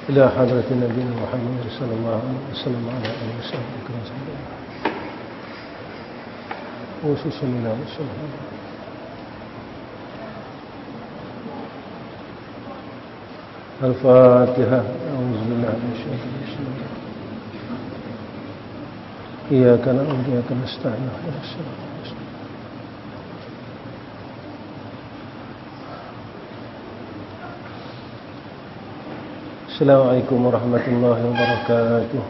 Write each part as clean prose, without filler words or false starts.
إلى حضرة نبينا محمد صلى الله عليه وسلم وعلى آله وصحبه وسلم وخصوصا إلى وسلم. الفاتحة. أعوذ بالله من الشيطان الرجيم. إياك نعبد وإياك نستعين اهدنا الصراط المستقيم. Assalamualaikum warahmatullahi wabarakatuh.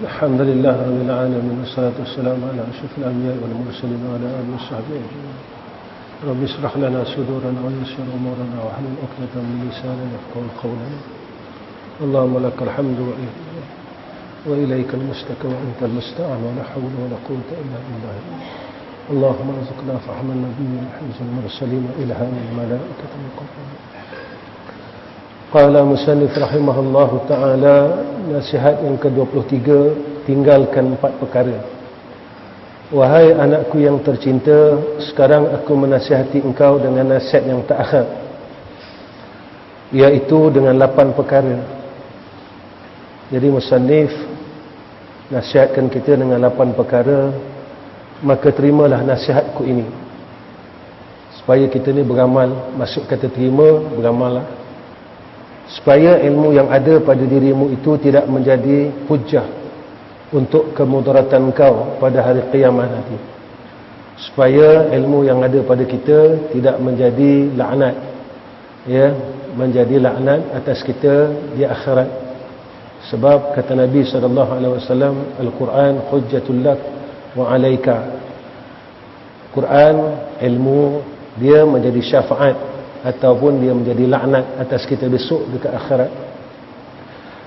Alhamdulillah rabbil alamin wassalatu wassalamu ala asyrafil anbiya'i wal mursalin wa ala alihi washabbihi ajma'in. Rabbi ishrah lana sudurana wa yassir umurana wa hlul 'uqdatam min lisani yafqahu qawlana. Allahumma lakal hamdu wa ilaikal mustaka wa antal musta'an wa la hawla wa la quwwata illa billah. Allahumma arzuqna fahman nabiyyin hifzal mursalin wa ilhamil malaikati muqarrabin. Qala musannif rahimahullahu ta'ala, nasihat yang ke-23, tinggalkan 4 perkara. Wahai anakku yang tercinta, sekarang aku menasihati engkau dengan nasihat yang terakhir, iaitu dengan 8 perkara. Jadi musannif nasihatkan kita dengan 8 perkara, maka terimalah nasihatku ini. Supaya kita ni beramal, maksud kata terima, beramallah. Supaya ilmu yang ada pada dirimu itu tidak menjadi hujah untuk kemudaratan kau pada hari qiyamah nanti. Supaya ilmu yang ada pada kita tidak menjadi laknat, ya, menjadi laknat atas kita di akhirat. Sebab kata Nabi SAW, Al-Quran hujjatul lak wa alaika. Quran, ilmu dia menjadi syafaat ataupun dia menjadi laknat atas kita besok dekat akhirat.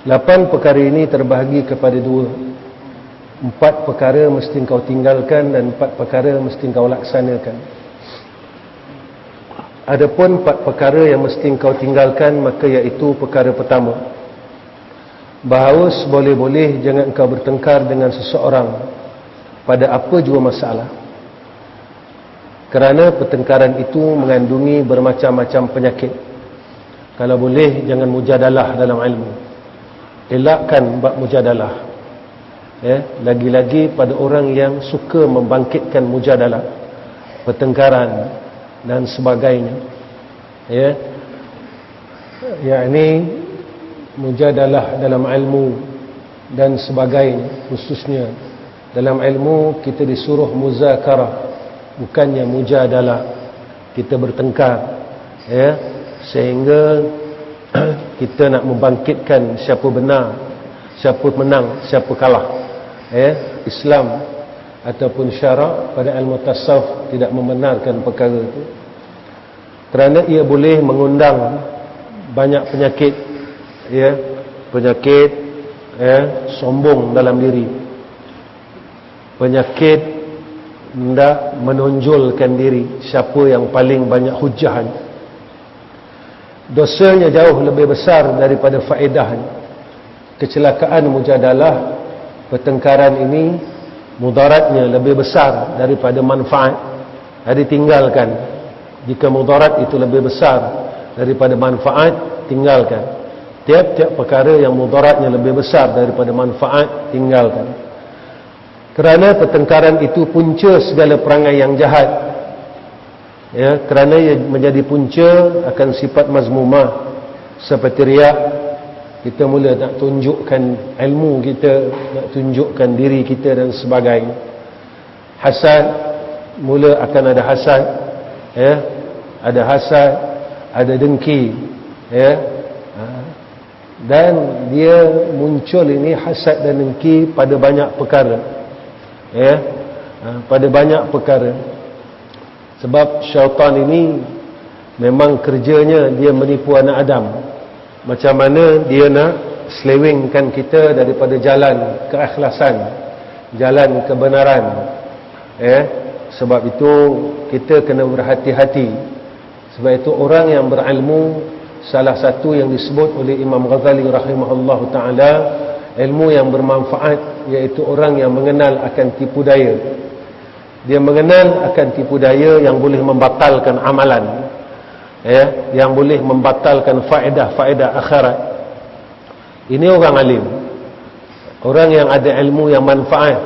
8 perkara ini terbahagi kepada 2. 4 perkara mesti kau tinggalkan dan 4 perkara mesti kau laksanakan. Adapun 4 perkara yang mesti kau tinggalkan, maka iaitu perkara pertama, bahawa seboleh-boleh jangan kau bertengkar dengan seseorang pada apa jua masalah. Kerana pertengkaran itu mengandungi bermacam-macam penyakit. Kalau boleh, jangan mujadalah dalam ilmu. Elakkan bab mujadalah. Ya, lagi-lagi pada orang yang suka membangkitkan mujadalah, pertengkaran dan sebagainya. Ya, yakni mujadalah dalam ilmu dan sebagainya. Khususnya dalam ilmu kita disuruh muzakarah, bukannya mujadalah, kita bertengkar, ya, sehingga kita nak membangkitkan siapa benar, siapa menang, siapa kalah. Ya, Islam ataupun syarak pada ilmu tasawuf tidak membenarkan perkara itu, kerana ia boleh mengundang banyak penyakit, ya, penyakit, ya, sombong dalam diri, penyakit hendak menonjolkan diri siapa yang paling banyak hujah. Dosanya jauh lebih besar daripada faedahnya. Kecelakaan mujadalah, pertengkaran ini, mudaratnya lebih besar daripada manfaat. Jadi tinggalkan. Jika mudarat itu lebih besar daripada manfaat, tinggalkan. Tiap-tiap perkara yang mudaratnya lebih besar daripada manfaat, tinggalkan. Kerana pertengkaran itu punca segala perangai yang jahat. Ya, kerana ia menjadi punca akan sifat mazmumah, seperti riak. Kita mula nak tunjukkan ilmu kita, nak tunjukkan diri kita dan sebagainya. Hasad, mula akan ada hasad, ya, ada hasad, ada dengki, ya. Dan dia muncul ini hasad dan dengki pada banyak perkara. Ya, pada banyak perkara. Sebab syaitan ini memang kerjanya dia menipu anak Adam. Macam mana dia nak selewengkan kita daripada jalan keikhlasan, jalan kebenaran. Ya, sebab itu kita kena berhati-hati. Sebab itu orang yang berilmu, salah satu yang disebut oleh Imam Ghazali rahimahullahu ta'ala, ilmu yang bermanfaat, iaitu orang yang mengenal akan tipu daya. Dia mengenal akan tipu daya yang boleh membatalkan amalan. yang boleh membatalkan faedah-faedah akhirat. Ini orang alim, orang yang ada ilmu yang manfaat,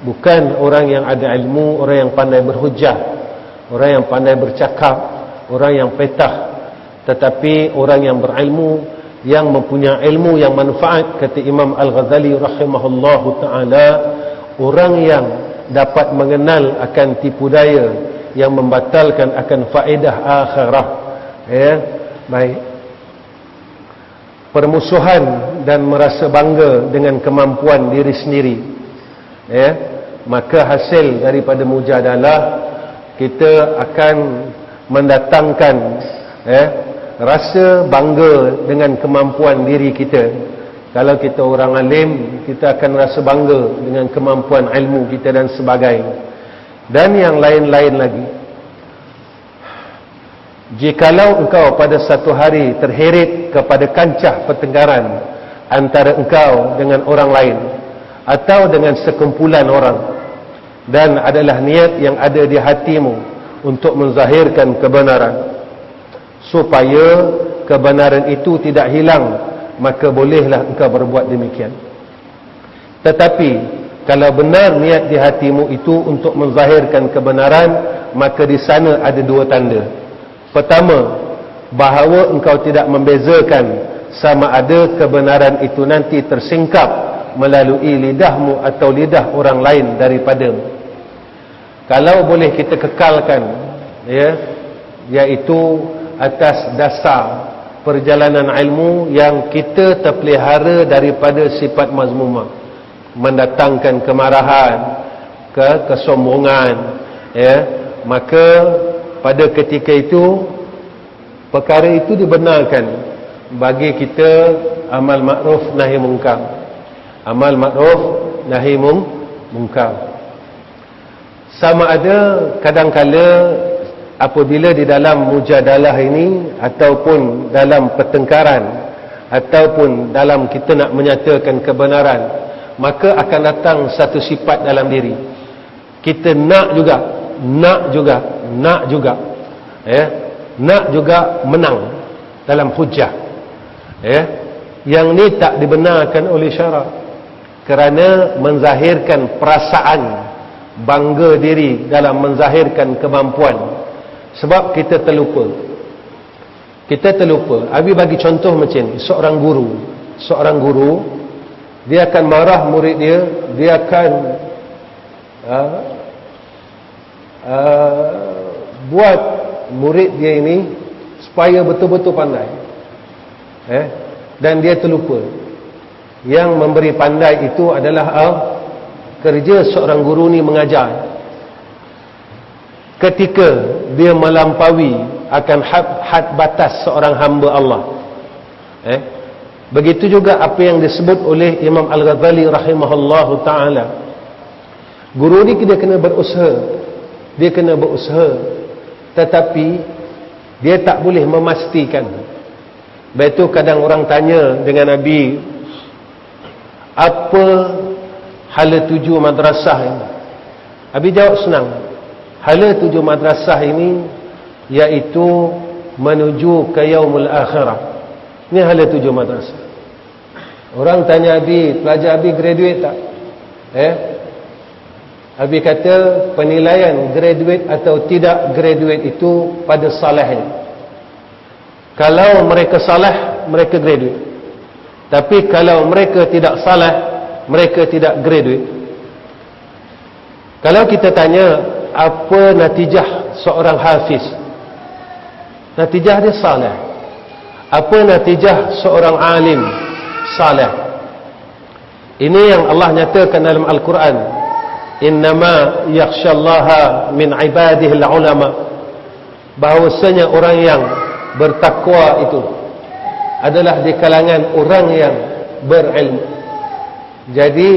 bukan orang yang ada ilmu, orang yang pandai berhujah, orang yang pandai bercakap, orang yang petah, tetapi orang yang berilmu, yang mempunyai ilmu yang manfaat. Kata Imam Al-Ghazali rahimahullahu ta'ala, orang yang dapat mengenal akan tipu daya yang membatalkan akan faedah akhirah. Baik, permusuhan dan merasa bangga dengan kemampuan diri sendiri, maka hasil daripada mujadalah kita akan mendatangkan rasa bangga dengan kemampuan diri kita. Kalau kita orang alim, kita akan rasa bangga dengan kemampuan ilmu kita dan sebagainya. Dan yang lain-lain lagi. Jikalau engkau pada satu hari terheret kepada kancah pertengkaran antara engkau dengan orang lain atau dengan sekumpulan orang, dan adalah niat yang ada di hatimu untuk menzahirkan kebenaran, supaya kebenaran itu tidak hilang, maka bolehlah engkau berbuat demikian. Tetapi kalau benar niat di hatimu itu untuk menzahirkan kebenaran, maka di sana ada dua tanda. Pertama, bahawa engkau tidak membezakan sama ada kebenaran itu nanti tersingkap melalui lidahmu atau lidah orang lain daripadamu. Kalau boleh kita kekalkan, iaitu atas dasar perjalanan ilmu yang kita terpelihara daripada sifat mazmumah, mendatangkan kemarahan, kesombongan, maka pada ketika itu perkara itu dibenarkan bagi kita amal makruf nahi mungkar. Amal makruf nahi mungkar. Sama ada kadang-kala apabila di dalam mujadalah ini, ataupun dalam pertengkaran, ataupun dalam kita nak menyatakan kebenaran, maka akan datang satu sifat dalam diri kita, nak juga menang dalam hujah. Yang ni tak dibenarkan oleh syarak, kerana menzahirkan perasaan bangga diri dalam menzahirkan kemampuan. Sebab kita terlupa. Abi bagi contoh macam ni, seorang guru dia akan marah murid dia akan buat murid dia ini supaya betul-betul pandai, dan dia terlupa yang memberi pandai itu adalah kerja seorang guru ni mengajar. Ketika dia melampaui akan had batas seorang hamba Allah, begitu juga apa yang disebut oleh Imam Al-Ghazali rahimahullahu ta'ala. Guru ni dia kena berusaha, tetapi dia tak boleh memastikan. Betul, kadang orang tanya dengan Nabi, apa hala tuju madrasah ini? Nabi jawab senang. Hala tuju madrasah ini iaitu menuju ke yaumul akhirah. Ini hala tuju madrasah. Orang tanya Nabi, pelajar Nabi graduate tak? Nabi kata penilaian graduate atau tidak graduate itu pada salahnya. Kalau mereka salah, mereka graduate. Tapi kalau mereka tidak salah, mereka tidak graduate. Kalau kita tanya apa natijah seorang hafiz, natijah dia salah. Apa natijah seorang alim? Salah. Ini yang Allah nyatakan dalam Al-Quran, innama yakhshallaha min ibadihi al-ulama, bahawasanya orang yang bertakwa itu adalah di kalangan orang yang berilmu. Jadi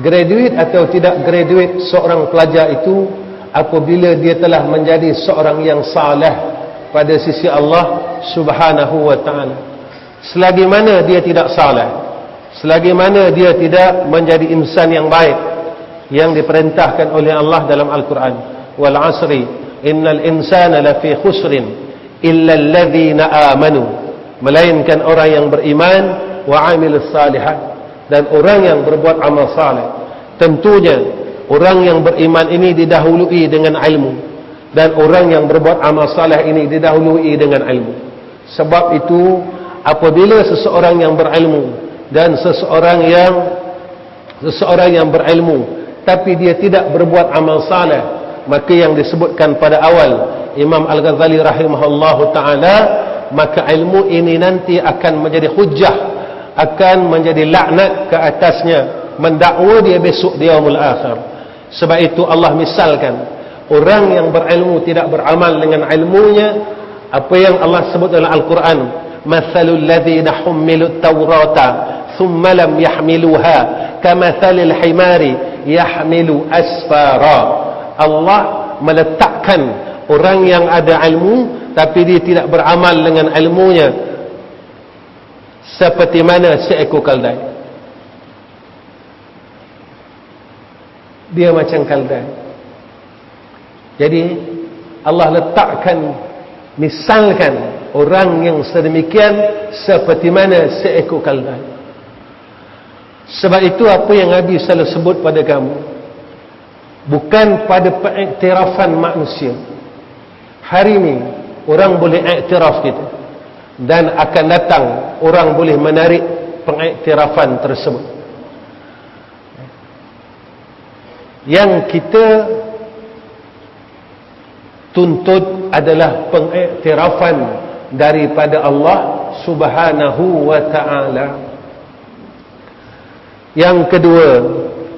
graduate atau tidak graduate seorang pelajar itu, apabila dia telah menjadi seorang yang saleh pada sisi Allah Subhanahu wa ta'ala, selagi mana dia tidak saleh, selagi mana dia tidak menjadi insan yang baik yang diperintahkan oleh Allah dalam Al-Quran, wal asri innal insana lafi khusrin illal ladzina amanu, melainkan orang yang beriman, wa amilus salihat, dan orang yang berbuat amal saleh. Tentunya orang yang beriman ini didahului dengan ilmu, dan orang yang berbuat amal saleh ini didahului dengan ilmu. Sebab itu apabila seseorang yang berilmu dan seseorang yang berilmu tapi dia tidak berbuat amal saleh, maka yang disebutkan pada awal Imam Al-Ghazali rahimahullahu ta'ala, maka ilmu ini nanti akan menjadi hujjah, akan menjadi laknat ke atasnya, mendakwa dia besok di yaumul akhir. Sebab itu Allah misalkan orang yang berilmu tidak beramal dengan ilmunya, apa yang Allah sebut dalam Al-Quran, mathalul ladzina hummilut tawrata thumma lam yahmiluha kamathalil himari yahmilu asfara. Allah meletakkan orang yang ada ilmu tapi dia tidak beramal dengan ilmunya seperti mana seekor keldai. Dia macam keldai. Jadi Allah letakkan, misalkan orang yang sedemikian seperti mana seekor keldai. Sebab itu apa yang Nabi selalu sebut pada kamu, bukan pada pengiktirafan manusia. Hari ini orang boleh iktiraf kita, dan akan datang orang boleh menarik pengiktirafan tersebut. Yang kita tuntut adalah pengiktirafan daripada Allah Subhanahu wa ta'ala. Yang kedua,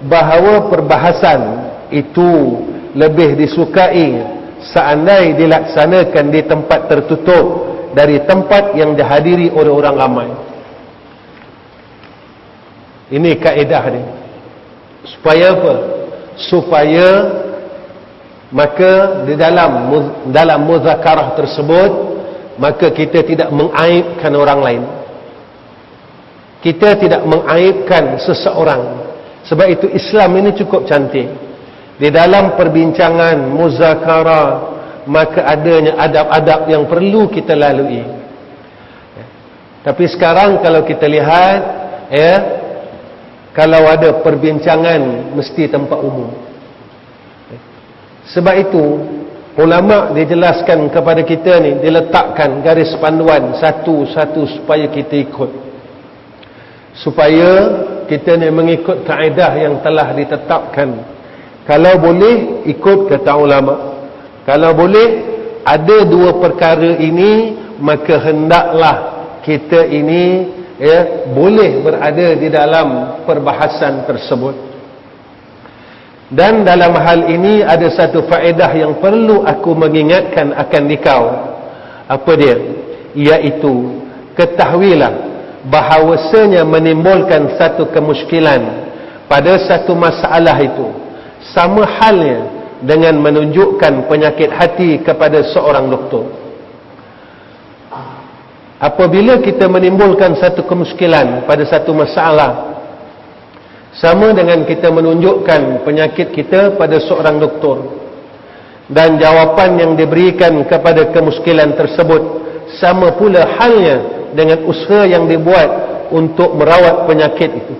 bahawa perbahasan itu lebih disukai seandainya dilaksanakan di tempat tertutup dari tempat yang dihadiri oleh orang ramai. Ini kaedah dia. Supaya apa? Supaya maka di dalam muzakarah tersebut, maka kita tidak mengaibkan orang lain, kita tidak mengaibkan seseorang. Sebab itu Islam ini cukup cantik. Di dalam perbincangan muzakarah, maka adanya adab-adab yang perlu kita lalui. Tapi sekarang kalau kita lihat, kalau ada perbincangan mesti tempat umum. Sebab itu ulama dijelaskan kepada kita ni, diletakkan garis panduan satu-satu supaya kita ikut, supaya kita ni mengikut kaedah yang telah ditetapkan. Kalau boleh ikut kata ulama, kalau boleh ada dua perkara ini, maka hendaklah kita ini boleh berada di dalam perbahasan tersebut. Dan dalam hal ini ada satu faedah yang perlu aku mengingatkan akan dikau. Apa dia? Iaitu, ketahuilah bahawasanya menimbulkan satu kemusykilan pada satu masalah itu sama halnya dengan menunjukkan penyakit hati kepada seorang doktor. Apabila kita menimbulkan satu kemusykilan pada satu masalah, sama dengan kita menunjukkan penyakit kita pada seorang doktor, dan jawapan yang diberikan kepada kemusykilan tersebut sama pula halnya dengan usaha yang dibuat untuk merawat penyakit itu.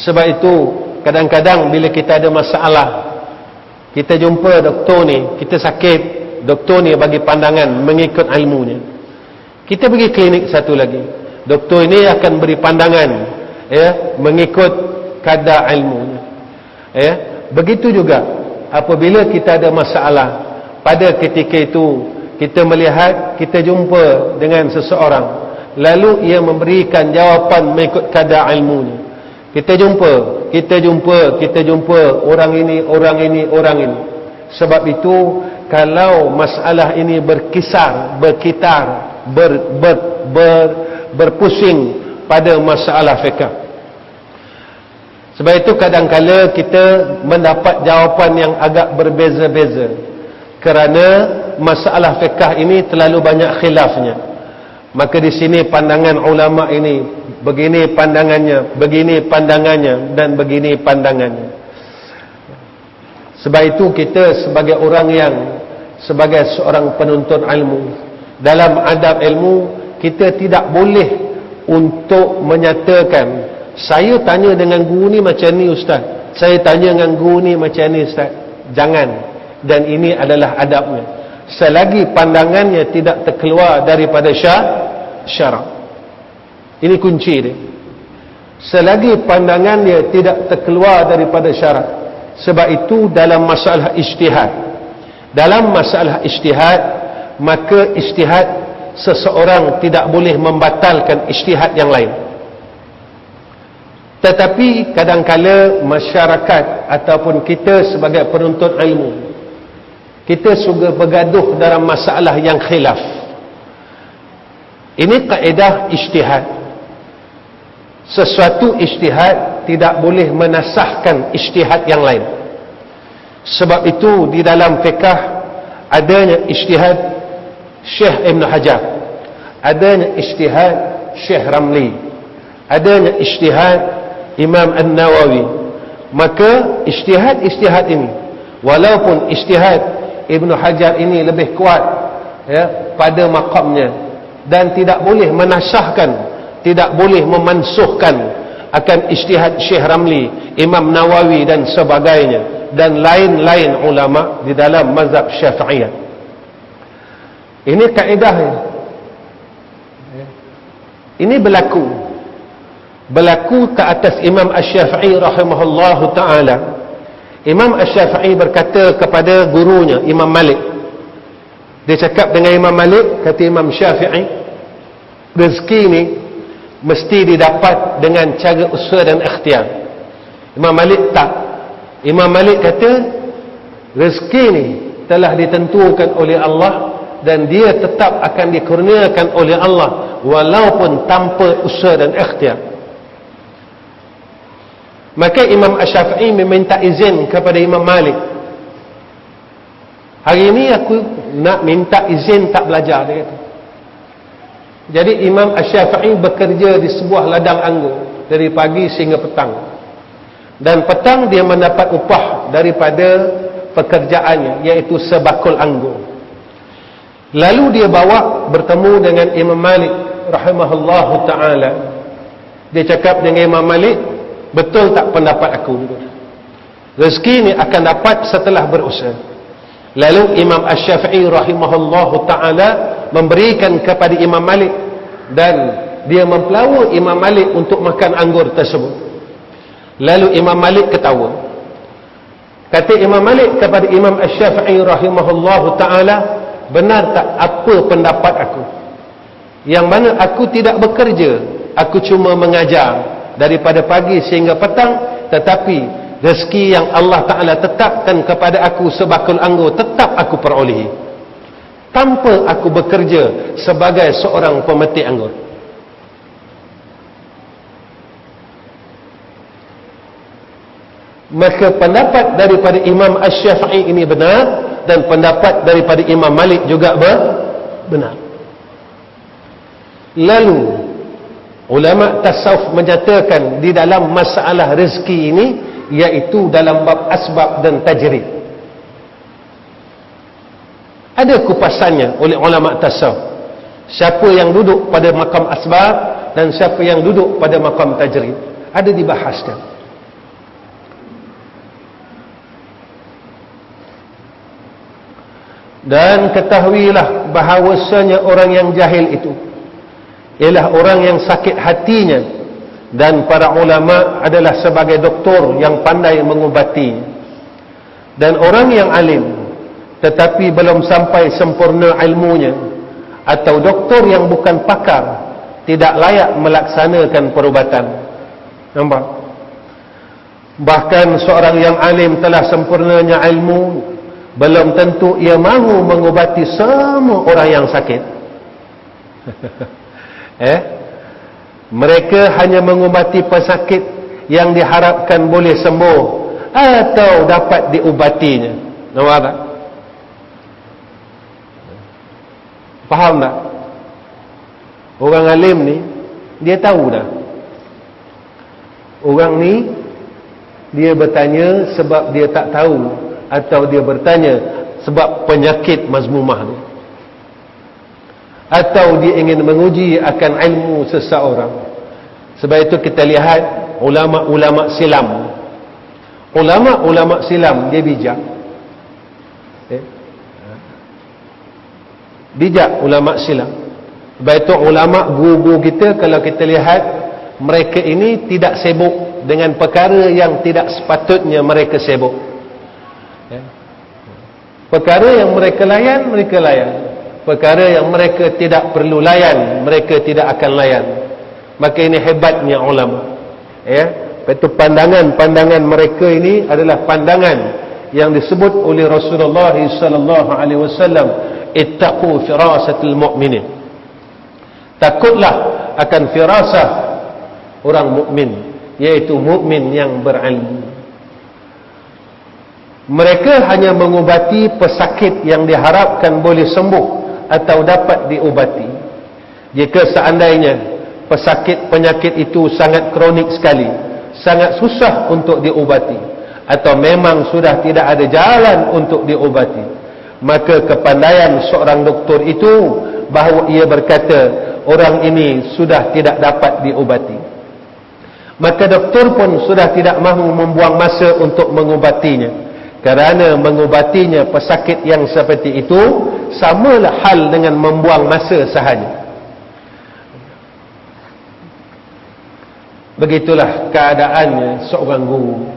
Sebab itu kadang-kadang bila kita ada masalah, kita jumpa doktor ni, kita sakit, doktor ni bagi pandangan mengikut ilmunya. Kita pergi klinik satu lagi, doktor ini akan beri pandangan mengikut kadar ilmunya. Begitu juga apabila kita ada masalah, pada ketika itu kita melihat, kita jumpa dengan seseorang, lalu ia memberikan jawapan mengikut kadar ilmunya. Kita jumpa orang ini. Sebab itu kalau masalah ini berkisar, berkitar, berpusing pada masalah fiqh, sebab itu kadang-kala kita mendapat jawapan yang agak berbeza-beza, kerana masalah fiqh ini terlalu banyak khilafnya. Maka di sini pandangan ulama ini begini pandangannya, dan begini pandangannya. Sebab itu kita sebagai orang yang sebagai seorang penuntut ilmu, dalam adab ilmu, kita tidak boleh untuk menyatakan, saya tanya dengan guru ni macam ni ustaz, saya tanya dengan guru ni macam ni ustaz. Jangan. Dan ini adalah adabnya, selagi pandangannya tidak terkeluar daripada syarak. Ini kunci dia. Selagi pandangannya tidak terkeluar daripada syarak. Sebab itu dalam masalah ijtihad, maka ijtihad seseorang tidak boleh membatalkan ijtihad yang lain. Tetapi kadang-kala masyarakat ataupun kita sebagai penuntut ilmu, kita suka bergaduh dalam masalah yang khilaf. Ini kaedah ijtihad. Sesuatu ijtihad tidak boleh menasahkan ijtihad yang lain. Sebab itu di dalam fiqh adanya ijtihad Syekh Ibn Hajar, adanya ijtihad Syekh Ramli, adanya ijtihad Imam An-Nawawi. Maka ijtihad ini, walaupun ijtihad Ibn Hajar ini lebih kuat pada maqamnya, dan tidak boleh menasahkan, tidak boleh memansuhkan akan ijtihad Syekh Ramli, Imam Nawawi dan sebagainya, dan lain-lain ulama di dalam mazhab Syafi'iyah. Ini kaedahnya. Ini berlaku ke atas Imam Asy-Syafi'i rahimahullahu ta'ala. Imam Asy-Syafi'i berkata kepada gurunya Imam Malik, dia cakap dengan Imam Malik, kata Imam Syafi'i, rezeki ni mesti didapat dengan cara usaha dan ikhtiar. Imam Malik tak. Imam Malik kata rezeki ni telah ditentukan oleh Allah dan dia tetap akan dikurniakan oleh Allah walaupun tanpa usaha dan ikhtiar. Maka Imam Asy-Syafi'i meminta izin kepada Imam Malik, hari ini aku nak minta izin tak belajar, dia kata. Jadi Imam Asy-Syafi'i bekerja di sebuah ladang anggur dari pagi sehingga petang, dan petang dia mendapat upah daripada pekerjaannya, iaitu sebakul anggur. Lalu dia bawa bertemu dengan Imam Malik rahimahullahu ta'ala. Dia cakap dengan Imam Malik, betul tak pendapat aku? Rezeki ni akan dapat setelah berusaha. Lalu Imam Asy-Syafi'i rahimahullahu ta'ala memberikan kepada Imam Malik, dan dia mempelawa Imam Malik untuk makan anggur tersebut. Lalu Imam Malik ketawa. Kata Imam Malik kepada Imam Asy-Syafi'i rahimahullahu ta'ala, benar tak apa pendapat aku? Yang mana aku tidak bekerja, aku cuma mengajar daripada pagi sehingga petang, tetapi rezeki yang Allah Ta'ala tetapkan kepada aku sebakul anggur tetap aku perolehi, tanpa aku bekerja sebagai seorang pemetik anggur. Maka pendapat daripada Imam Asy-Syafi'i ini benar, dan pendapat daripada Imam Malik juga benar. Lalu ulama tasawuf menyatakan di dalam masalah rezeki ini, iaitu dalam bab asbab dan tajrid, ada kupasannya oleh ulama tasawuf. Siapa yang duduk pada makam asbab dan siapa yang duduk pada makam tajrid, ada dibahaskan. Dan ketahuilah bahawasanya orang yang jahil itu ialah orang yang sakit hatinya, dan para ulama adalah sebagai doktor yang pandai mengubati. Dan orang yang alim tetapi belum sampai sempurna ilmunya, atau doktor yang bukan pakar, tidak layak melaksanakan perubatan. Nampak? Bahkan seorang yang alim telah sempurnanya ilmu, belum tentu ia mahu mengubati semua orang yang sakit. Mereka hanya mengubati pesakit yang diharapkan boleh sembuh atau dapat diubatinya. Nampak tak? Faham tak? Orang alim ni, dia tahu dah. Orang ni, dia bertanya sebab dia tak tahu, atau dia bertanya sebab penyakit mazmumah ni, atau dia ingin menguji akan ilmu seseorang. Sebab itu kita lihat ulama-ulama silam. Ulama-ulama silam dia bijak. Bijak ulama silam. Sebab itu ulama guru kita, kalau kita lihat, mereka ini tidak sibuk dengan perkara yang tidak sepatutnya mereka sibuk. Perkara yang mereka layan, mereka layan. Perkara yang mereka tidak perlu layan, mereka tidak akan layan. Maka ini hebatnya ulama. Itu pandangan-pandangan mereka ini adalah pandangan yang disebut oleh Rasulullah sallallahu alaihi wasallam, ittaqu firasatul mu'minin. Takutlah akan firasah orang mukmin, yaitu mukmin yang berilmu. Mereka hanya mengubati pesakit yang diharapkan boleh sembuh atau dapat diubati. Jika seandainya pesakit penyakit itu sangat kronik sekali, sangat susah untuk diubati, atau memang sudah tidak ada jalan untuk diubati, maka kepandaian seorang doktor itu bahawa ia berkata orang ini sudah tidak dapat diubati, maka doktor pun sudah tidak mahu membuang masa untuk mengubatinya. Kerana mengubatinya pesakit yang seperti itu samalah hal dengan membuang masa sahaja. Begitulah keadaannya seorang guru.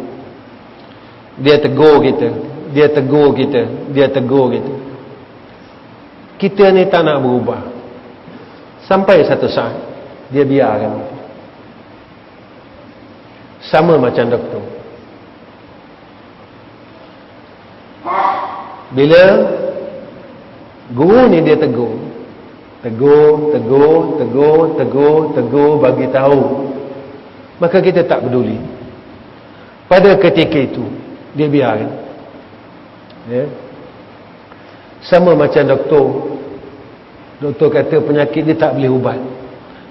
Dia tegur kita, dia tegur kita, dia tegur kita. Kita ni tak nak berubah. Sampai satu saat dia biarkan. Sama macam doktor. Bila guru ni dia tegur, tegur, bagi tahu, maka kita tak peduli. Pada ketika itu dia biarkan. Sama macam doktor. Doktor kata penyakit dia tak boleh ubat,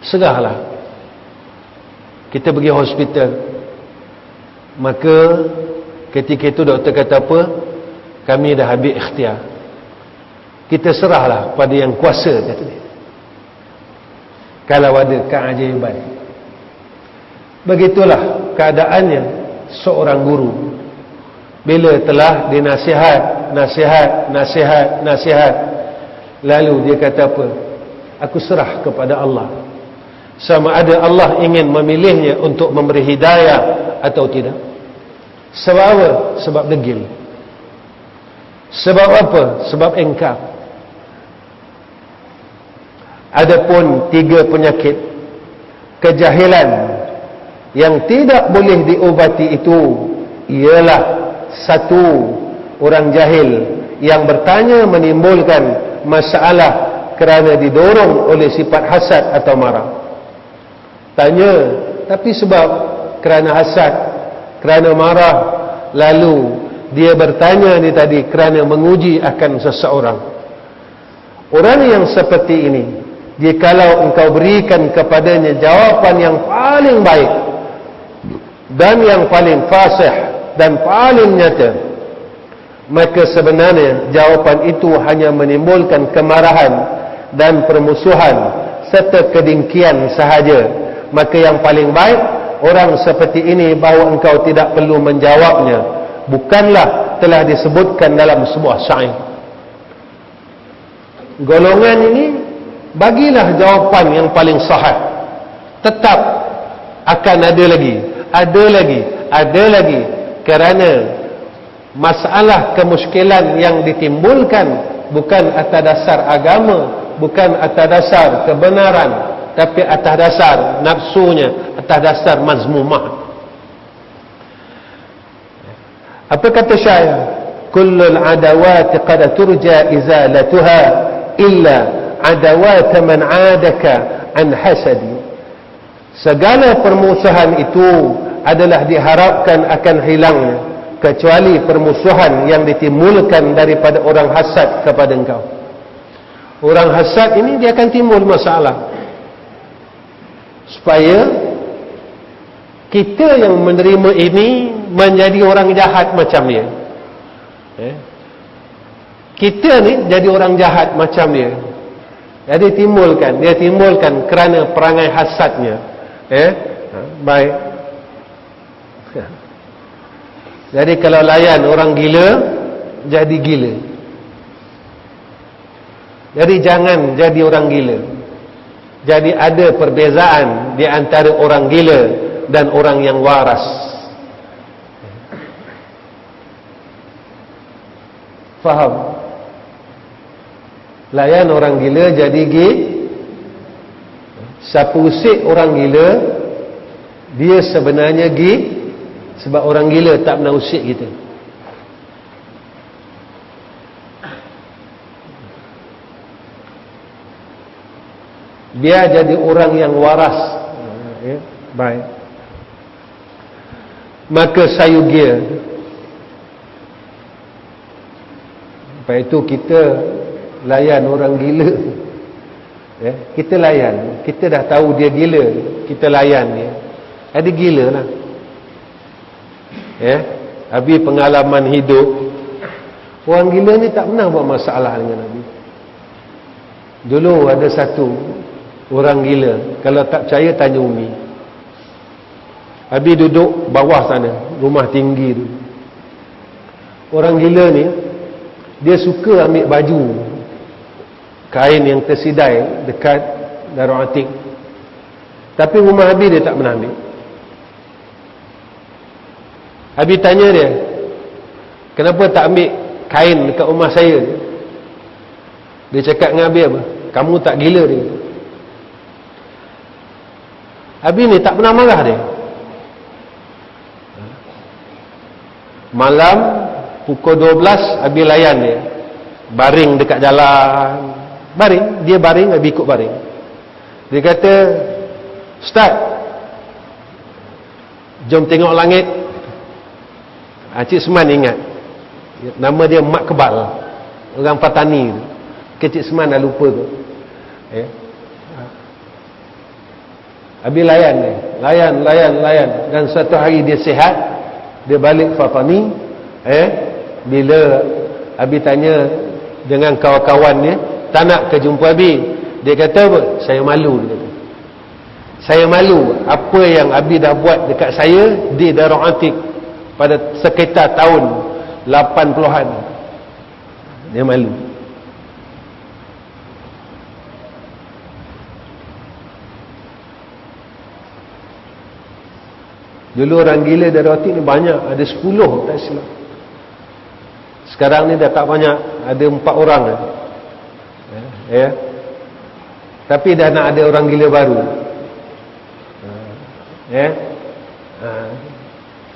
serahlah. Kita pergi hospital, maka ketika itu doktor kata apa? Kami dah habis ikhtiar. Kita serahlah pada yang kuasa, kata dia. Kalau ada keajaiban. Begitulah keadaannya seorang guru. Bila telah dinasihat, lalu dia kata apa? Aku serah kepada Allah. Sama ada Allah ingin memilihnya untuk memberi hidayah atau tidak. Sebab apa? Sebab degil. Sebab apa? Sebab engkar. Adapun 3 penyakit kejahilan yang tidak boleh diubati itu ialah 1, orang jahil yang bertanya menimbulkan masalah kerana didorong oleh sifat hasad atau marah. Tanya, tapi sebab kerana hasad, kerana marah, lalu dia bertanya ni tadi kerana menguji akan seseorang. Orang yang seperti ini, dia kalau engkau berikan kepadanya jawapan yang paling baik dan yang paling fasih dan paling nyata, maka sebenarnya jawapan itu hanya menimbulkan kemarahan dan permusuhan serta kedengkian sahaja. Maka yang paling baik orang seperti ini bahawa engkau tidak perlu menjawabnya. Bukanlah telah disebutkan dalam sebuah syair. Golongan ini bagilah jawapan yang paling sahih. Tetap akan ada lagi, kerana masalah kemuskilan yang ditimbulkan bukan atas dasar agama, bukan atas dasar kebenaran, tapi atas dasar nafsunya, atas dasar mazmumah. Apa kata syair? Kullul adawati qad turja izalatuha illa adawat man adaka an hasadi. Segala permusuhan itu adalah diharapkan akan hilangnya, kecuali permusuhan yang ditimbulkan daripada orang hasad kepada engkau. Orang hasad ini dia akan timbul masalah, supaya kita yang menerima ini menjadi orang jahat macam dia. Kita ni jadi orang jahat macam dia. Jadi dia timbulkan kerana perangai hasadnya. Baik. Jadi kalau layan orang gila, jadi gila. Jadi jangan jadi orang gila. Jadi ada perbezaan di antara orang gila dan orang yang waras. Faham? Layan orang gila jadi siapa usik orang gila, dia sebenarnya sebab orang gila tak pernah usik kita. Dia jadi orang yang waras. Baik. Maka sayugia. Lepas itu kita layan orang gila. Kita layan. Kita dah tahu dia gila, kita layan dia. Ada gila lah. Habis pengalaman hidup, orang gila ni tak pernah buat masalah dengan Nabi. Dulu ada satu orang gila, kalau tak percaya tanya Umi. Habis duduk bawah sana, rumah tinggi tu. Orang gila ni, dia suka ambil baju kain yang tersidai dekat Darul Atiq. Tapi rumah Habib dia tak pernah ambil. Habib tanya dia, kenapa tak ambil kain dekat rumah saya? Dia cakap dengan Habib apa? Kamu tak gila dia. Habib ni tak pernah marah dia. Malam pukul 12 Habib layan dia. Baring dekat jalan. Baring, dia baring, Habib ikut baring. Dia kata, Ustaz, jom tengok langit. Cik Seman ingat, nama dia Mak Kebal, orang Patani tu. Cik Seman dah lupa tu. Habis layan dia, layan. Dan satu hari dia sihat, dia balik Patani. Bila Habib tanya dengan kawan-kawannya, tak nak ke jumpa Habib, dia kata apa? Saya malu. Dia kata, saya malu apa yang Habib dah buat dekat saya di Darul Atiq pada sekitar tahun 80-an. Dia malu. Dulu orang gila Darul Atiq ni banyak, ada 10 tak silap. Sekarang ni dah tak banyak, ada 4 orang. Tapi dah nak ada orang gila baru.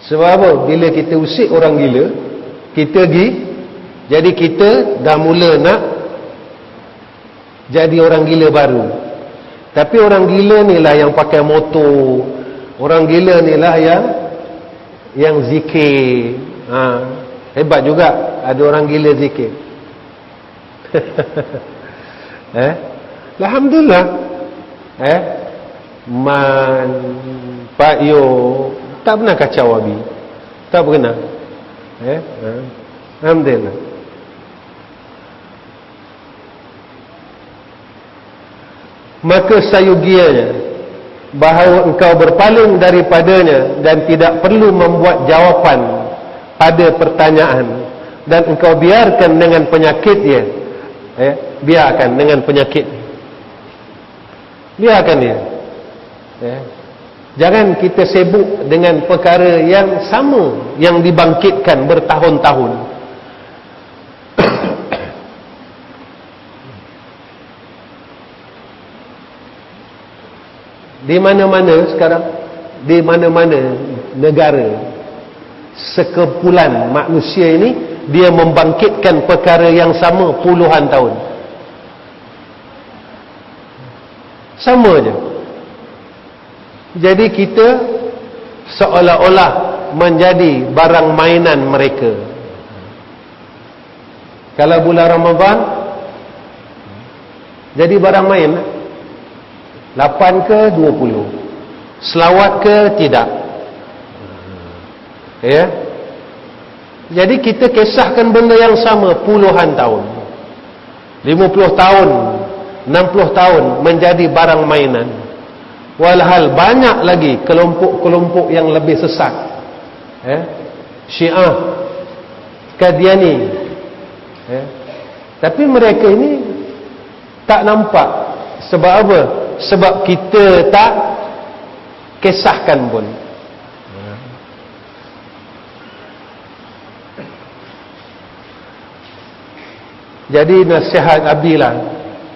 Sebab apa? Bila kita usik orang gila, kita jadi kita dah mula nak jadi orang gila baru. Tapi orang gila ni lah yang pakai motor. Orang gila ni lah yang zikir. Hebat juga ada orang gila zikir. Alhamdulillah. Pak Yo tak pernah kacau Habib. Tak pernah. Alhamdulillah. Maka sayugianya bahawa engkau berpaling daripadanya dan tidak perlu membuat jawapan pada pertanyaan, dan engkau biarkan dengan penyakit dia. Biarkan dengan penyakit. Biarkan dia. Jangan kita sibuk dengan perkara yang sama, yang dibangkitkan bertahun-tahun. Di mana-mana sekarang, di mana-mana negara, sekumpulan manusia ini, dia membangkitkan perkara yang sama puluhan tahun. Sama je. Jadi kita seolah-olah menjadi barang mainan mereka. Kalau bulan Ramadan jadi barang main, 8 ke 20, selawat ke tidak. Jadi kita kisahkan benda yang sama puluhan tahun. 50 tahun, 60 tahun menjadi barang mainan. Walhal banyak lagi kelompok-kelompok yang lebih sesat, Syiah, Qadiani, tapi mereka ini tak nampak. Sebab apa? Sebab kita tak kisahkan pun. Jadi nasihat Abi lah,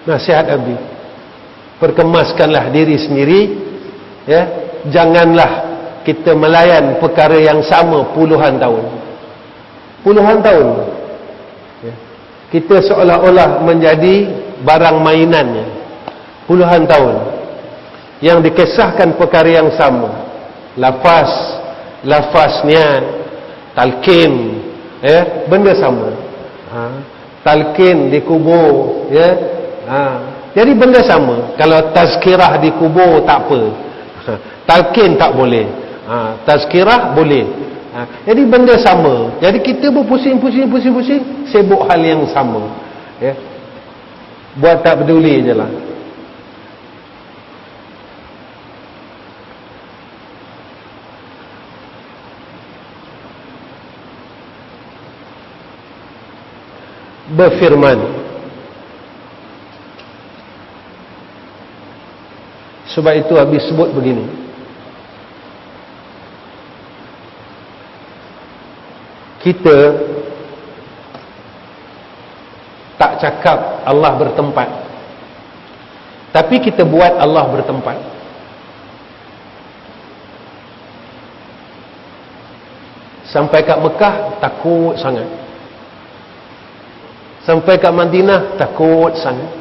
nasihat Abi, perkemaskanlah diri sendiri, janganlah kita melayan perkara yang sama puluhan tahun. Puluhan tahun kita seolah-olah menjadi barang mainannya. Puluhan tahun yang dikisahkan perkara yang sama, lafaznya, talqin, benda sama. Talqin di kubur, jadi benda sama. Kalau tazkirah di kubur tak apa, talqin tak boleh, tazkirah boleh. Jadi benda sama. Jadi kita berpusing-pusing sibuk hal yang sama, buat tak peduli je lah. Berfirman, sebab itu habis sebut begini, kita tak cakap Allah bertempat, tapi kita buat Allah bertempat. Sampai kat Mekah takut sangat, sampai kat Madinah takut sangat.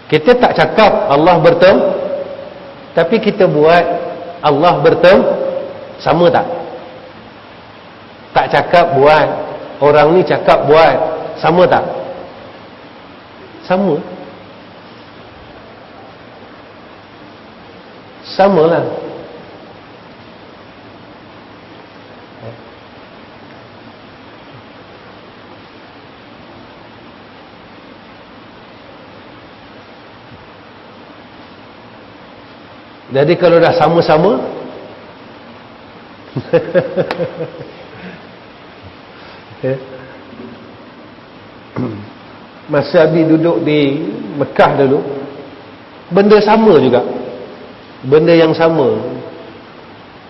Kita tak cakap Allah tapi kita buat Allah sama tak? Tak cakap buat, orang ni cakap buat, sama tak? Sama. Samalah. Jadi kalau dah sama-sama masa Abi duduk di Mekah dulu, benda sama juga, benda yang sama,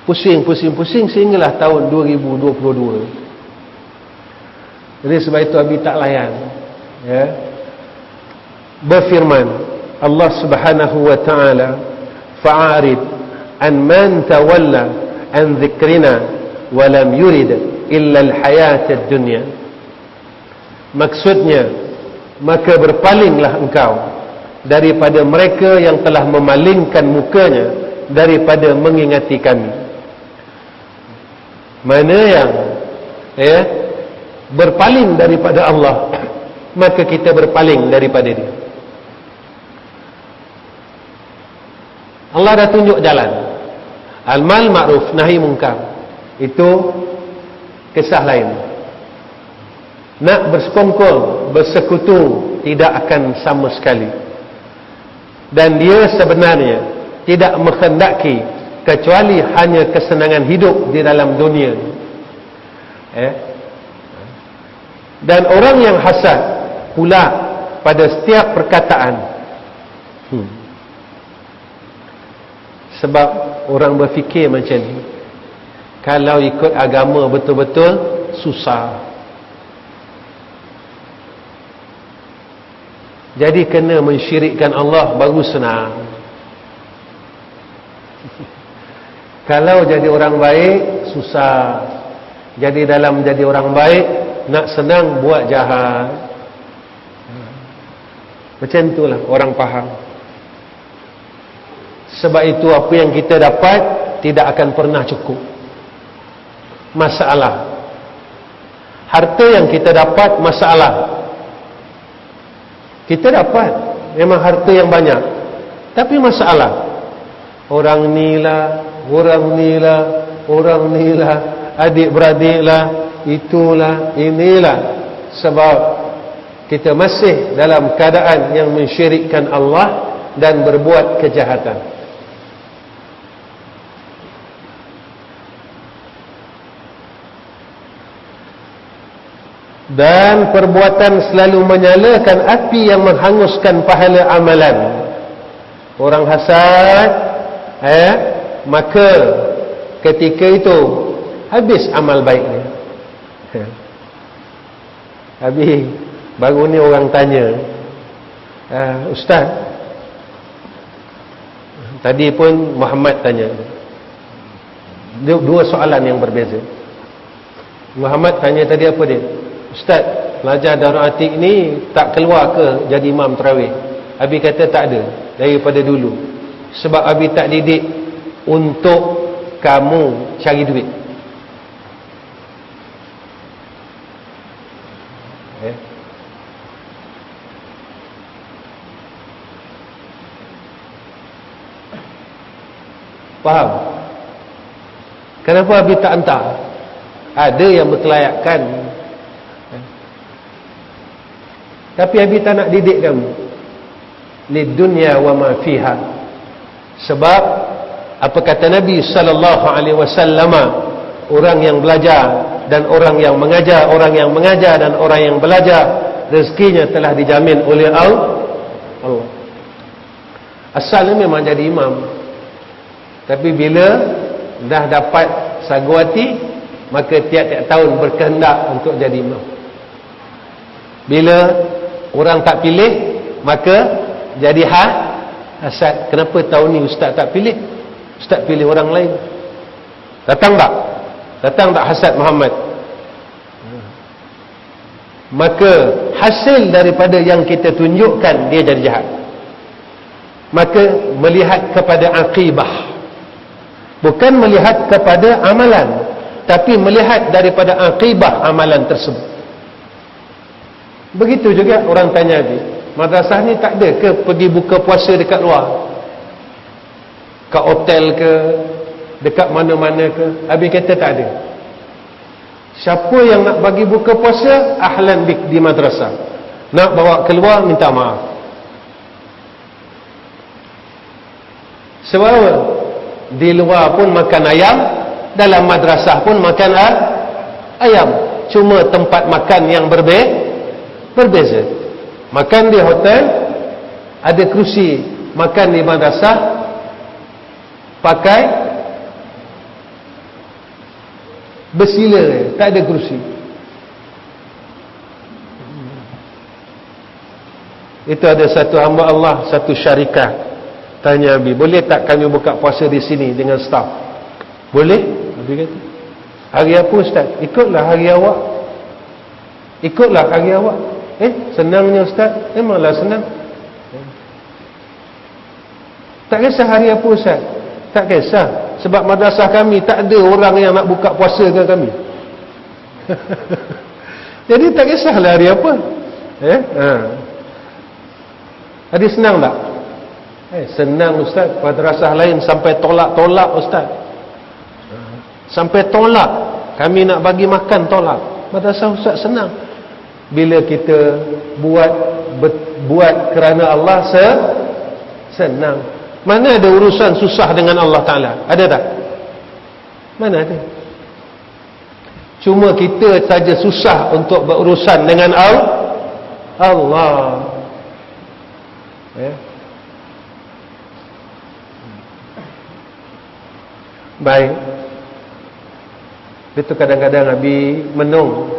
pusing sehinggalah tahun 2022. Jadi sebab itu Abi tak layan, berfirman Allah Subhanahu wa ta'ala, fa'arid an man tawalla an dhikrina wa lam yurid illa al-hayat ad-dunya. Maksudnya, maka berpalinglah engkau daripada mereka yang telah memalingkan mukanya daripada mengingati kami. Mana yang berpaling daripada Allah, maka kita berpaling daripada dia. Allah dah tunjuk jalan. Al-mal ma'ruf nahi munkar, itu kisah lain. Nak bersekongkol, bersekutu, tidak akan sama sekali. Dan dia sebenarnya tidak menghendaki kecuali hanya kesenangan hidup di dalam dunia. Dan orang yang hasad pula pada setiap perkataan. Sebab orang berfikir macam ni, kalau ikut agama betul-betul susah. Jadi kena mensyirikkan Allah baru senang. Kalau jadi orang baik susah. Jadi dalam jadi orang baik, nak senang buat jahat. Macam itulah orang faham. Sebab itu apa yang kita dapat tidak akan pernah cukup. Masalah. Harta yang kita dapat masalah. Kita dapat memang harta yang banyak, tapi masalah. Orang ni lah, adik-beradik lah, itulah, inilah. Sebab kita masih dalam keadaan yang mensyirikkan Allah dan berbuat kejahatan. Dan perbuatan selalu menyalakan api yang menghanguskan pahala amalan. Orang hasad, maka ketika itu habis amal baiknya. Habis. Baru ni orang tanya, Ustaz, tadi pun Muhammad tanya, dua soalan yang berbeza. Muhammad tanya tadi apa dia? Ustaz, pelajar Darul Atik ni tak keluar ke jadi imam tarawih? Abi kata tak ada, daripada dulu. Sebab Abi tak didik untuk kamu cari duit. Faham? Kenapa Abi tak hantar? Ada yang berkelayakan, tapi Abi tak nak didik kamu. Lidunya wa ma fiha. Sebab apa kata Nabi sallallahu alaihi wasallam, orang yang belajar dan orang yang mengajar, orang yang mengajar dan orang yang belajar, rezekinya telah dijamin oleh Allah. Asalnya memang jadi imam, tapi bila dah dapat sagwati, maka tiap-tiap tahun berkehendak untuk jadi imam. Bila orang tak pilih, maka jadi hasad. Kenapa tahun ni ustaz tak pilih? Ustaz pilih orang lain. Datang tak? Datang tak hasad Muhammad? Maka hasil daripada yang kita tunjukkan, dia jadi jahat. Maka melihat kepada aqibah, bukan melihat kepada amalan, tapi melihat daripada aqibah amalan tersebut. Begitu juga orang tanya dia, madrasah ni tak ada ke pergi buka puasa dekat luar, kat hotel ke, dekat mana-mana ke? Habis kata tak ada. Siapa yang nak bagi buka puasa, ahlan di madrasah. Nak bawa keluar, minta maaf. Sebab apa? Di luar pun makan ayam, dalam madrasah pun makan ayam. Cuma tempat makan yang berbeza. Makan di hotel ada kerusi, makan di madrasah pakai bersila, tak ada kerusi. Itu ada satu hamba Allah, satu syarikat, tanya Abi, boleh tak kami buka puasa di sini dengan staf? Boleh? Abi kata, hari apa Ustaz? Ikutlah hari awak. Ikutlah hari awak. Senangnya Ustaz? Memanglah senang. Tak kisah hari apa Ustaz? Tak kisah. Sebab madrasah kami tak ada orang yang nak buka puasa ke kami. Jadi tak kisahlah hari apa. Jadi senang tak? Senang Ustaz. Madrasah lain sampai tolak-tolak Ustaz. Sampai tolak. Kami nak bagi makan tolak. Madrasah Ustaz senang. Bila kita buat kerana Allah senang. Mana ada urusan susah dengan Allah Ta'ala? Ada tak? Mana ada? Cuma kita saja susah untuk berurusan dengan Allah. Baik. Itu kadang-kadang Abi menung,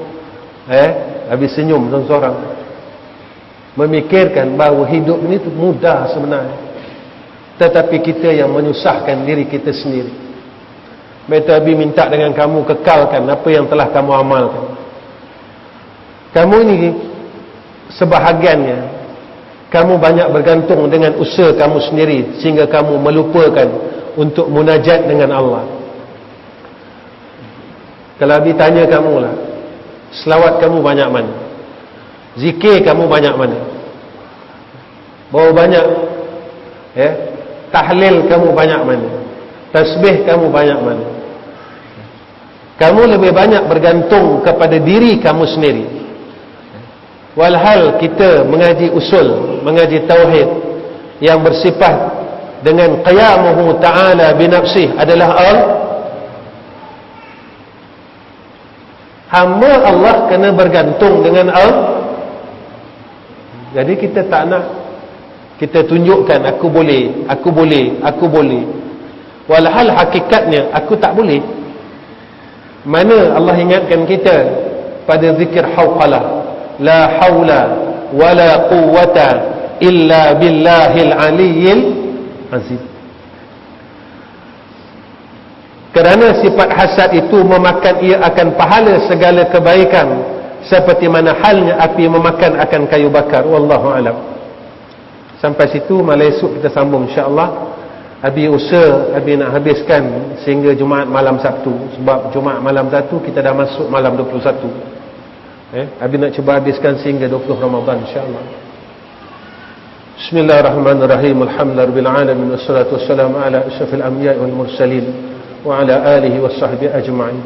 Abi senyum seorang, memikirkan bahawa hidup ini mudah sebenarnya, tetapi kita yang menyusahkan diri kita sendiri. Betul, Abi minta dengan kamu kekalkan apa yang telah kamu amalkan. Kamu ini sebahagiannya kamu banyak bergantung dengan usaha kamu sendiri, sehingga kamu melupakan untuk munajat dengan Allah. Kalau Abi tanya kamu lah, selawat kamu banyak mana? Zikir kamu banyak mana? Berapa banyak? Tahlil kamu banyak mana? Tasbih kamu banyak mana? Kamu lebih banyak bergantung kepada diri kamu sendiri. Walhal kita mengaji usul, mengaji tauhid yang bersifat dengan qiyamuhu ta'ala binafsih adalah hamba Allah kena bergantung dengan Allah. Jadi kita tak nak kita tunjukkan aku boleh, aku boleh, aku boleh. Walhal hakikatnya aku tak boleh. Mana Allah ingatkan kita pada zikir hauqalah, la haula wala quwwata illa billahil aliyyil azim. Kerana sifat hasad itu memakan ia akan pahala segala kebaikan, seperti mana halnya api memakan akan kayu bakar. Wallahu alam. Sampai situ, malam esok kita sambung insya-Allah. Abi usaha Abi nak habiskan sehingga Jumaat malam Sabtu, sebab Jumaat malam Sabtu kita dah masuk malam 21. Abi nak cuba habiskan sehingga 20 Ramadan insya-Allah. Bismillahirrahmanirrahim. Alhamdulillahirabbil alamin wassalatu wassalamu ala asyrafil anbiya'i wal mursalin wa ala alihi washabbihi ajma'in.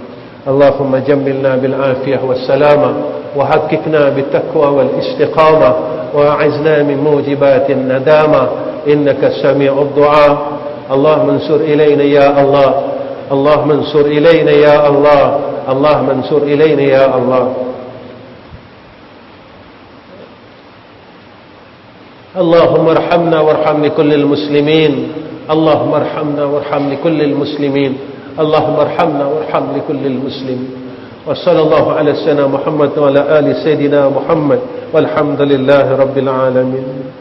Allahumma jammilna bil afiyah was salama wa haqqqiqna bit taqwa wal istiqamah wa a'izna min mujibatin nadama innaka sami'ud du'a. Allahumma ansur ilayna ya Allah, Allahumma ansur ilayna ya Allah, Allahumma ansur ilayna ya Allah. اللهم ارحمنا وارحم لكل المسلمين، اللهم ارحمنا وارحم لكل المسلمين، اللهم ارحمنا وارحم لكل المسلمين. وصلى الله على سيدنا محمد وعلى آل سيدنا محمد والحمد لله رب العالمين.